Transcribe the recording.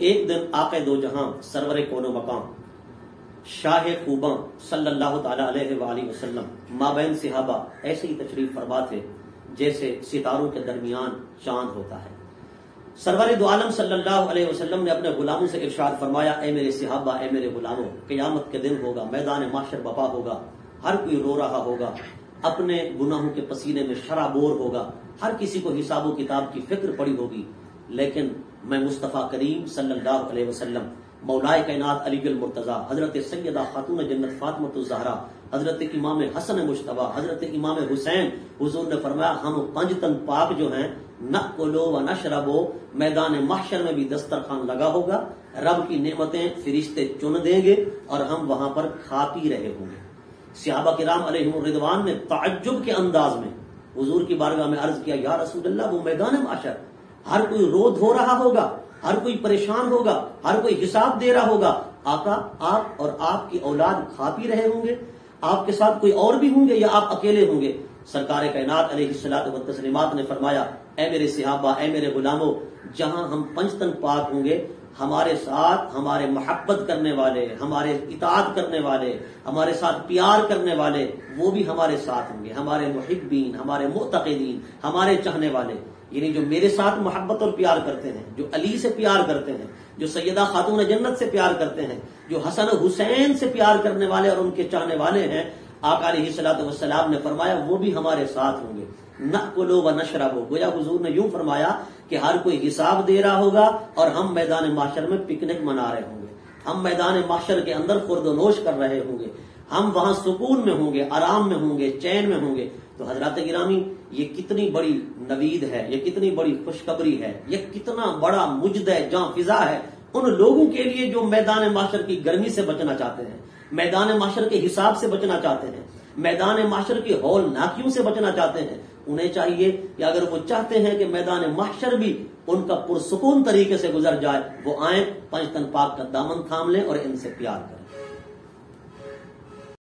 ایک دن آقا دو جہاں سرور کون و مقام شاہ خوباں صلی اللہ تعالی علیہ وآلہ وسلم مابین صحابہ ایسے ہی تشریف فرما تھے جیسے ستاروں کے درمیان چاند ہوتا ہے۔ سرور دو عالم صلی اللہ علیہ وسلم نے اپنے غلاموں سے ارشاد فرمایا، اے میرے صحابہ، اے میرے غلاموں، قیامت کے دن ہوگا، میدان محشر بپا ہوگا، ہر کوئی رو رہا ہوگا، اپنے گناہوں کے پسینے میں شرابور ہوگا، ہر کسی کو حساب و کتاب کی فکر پڑی ہوگی، لیکن میں مصطفیٰ کریم صلی اللہ علیہ وسلم، مولائے کائنات علی المرتضیٰ، حضرت سیدہ خاتون جنت فاطمۃ الزہرا، حضرت امام حسن مجتبیٰ، حضرت امام حسین، حضور نے فرمایا ہم 5 تن پاک جو ہیں، نأکلو و نشربو، میدان محشر میں بھی دسترخوان لگا ہوگا، رب کی نعمتیں فرشتے چن دیں گے اور ہم وہاں پر کھا پی رہے ہوں گے۔ صحابہ کرام علیہم الرضوان نے تعجب کے انداز میں حضور کی بارگاہ میں عرض کیا، یا رسول اللہ، وہ میدان محشر، ہر کوئی رو دھو رہا ہوگا، ہر کوئی پریشان ہوگا، ہر کوئی حساب دے رہا ہوگا، آقا آپ اور آپ کی اولاد کھا پی رہے ہوں گے، آپ کے ساتھ کوئی اور بھی ہوں گے یا آپ اکیلے ہوں گے؟ سرکار کائنات علیہ الصلوۃ والتسلیمات نے فرمایا، اے میرے صحابہ، اے میرے غلاموں، جہاں ہم 5 تن پاک ہوں گے، ہمارے ساتھ ہمارے محبت کرنے والے، ہمارے اطاعت کرنے والے، ہمارے ساتھ پیار کرنے والے، وہ بھی ہمارے ساتھ ہوں گے، ہمارے محبین، ہمارے معتقدین، ہمارے چاہنے والے، یعنی جو میرے ساتھ محبت اور پیار کرتے ہیں، جو علی سے پیار کرتے ہیں، جو سیدہ خاتون جنت سے پیار کرتے ہیں، جو حسن حسین سے پیار کرنے والے اور ان کے چاہنے والے ہیں، آقا علیہ الصلوۃ والسلام نے فرمایا وہ بھی ہمارے ساتھ ہوں گے۔ نأکلو و نشربو، گویا حضور نے یوں فرمایا کہ ہر کوئی حساب دے رہا ہوگا اور ہم میدان محشر میں پکنک منا رہے ہوں گے، ہم میدان محشر کے اندر خورد و نوش کر رہے ہوں گے، ہم وہاں سکون میں ہوں گے، آرام میں ہوں گے، چین میں ہوں گے۔ تو حضرات گرامی، یہ کتنی بڑی نوید ہے، یہ کتنی بڑی خوشخبری ہے، یہ کتنا بڑا مجد جاں فضا ہے ان لوگوں کے لیے جو میدان محشر کی گرمی سے بچنا چاہتے ہیں، میدان محشر کے حساب سے بچنا چاہتے ہیں، میدان محشر کی ہولناکیوں سے بچنا چاہتے ہیں۔ انہیں چاہیے کہ اگر وہ چاہتے ہیں کہ میدان محشر بھی ان کا پرسکون طریقے سے گزر جائے، وہ آئیں، 5 تن پاک کا دامن تھام لیں اور ان سے پیار کریں۔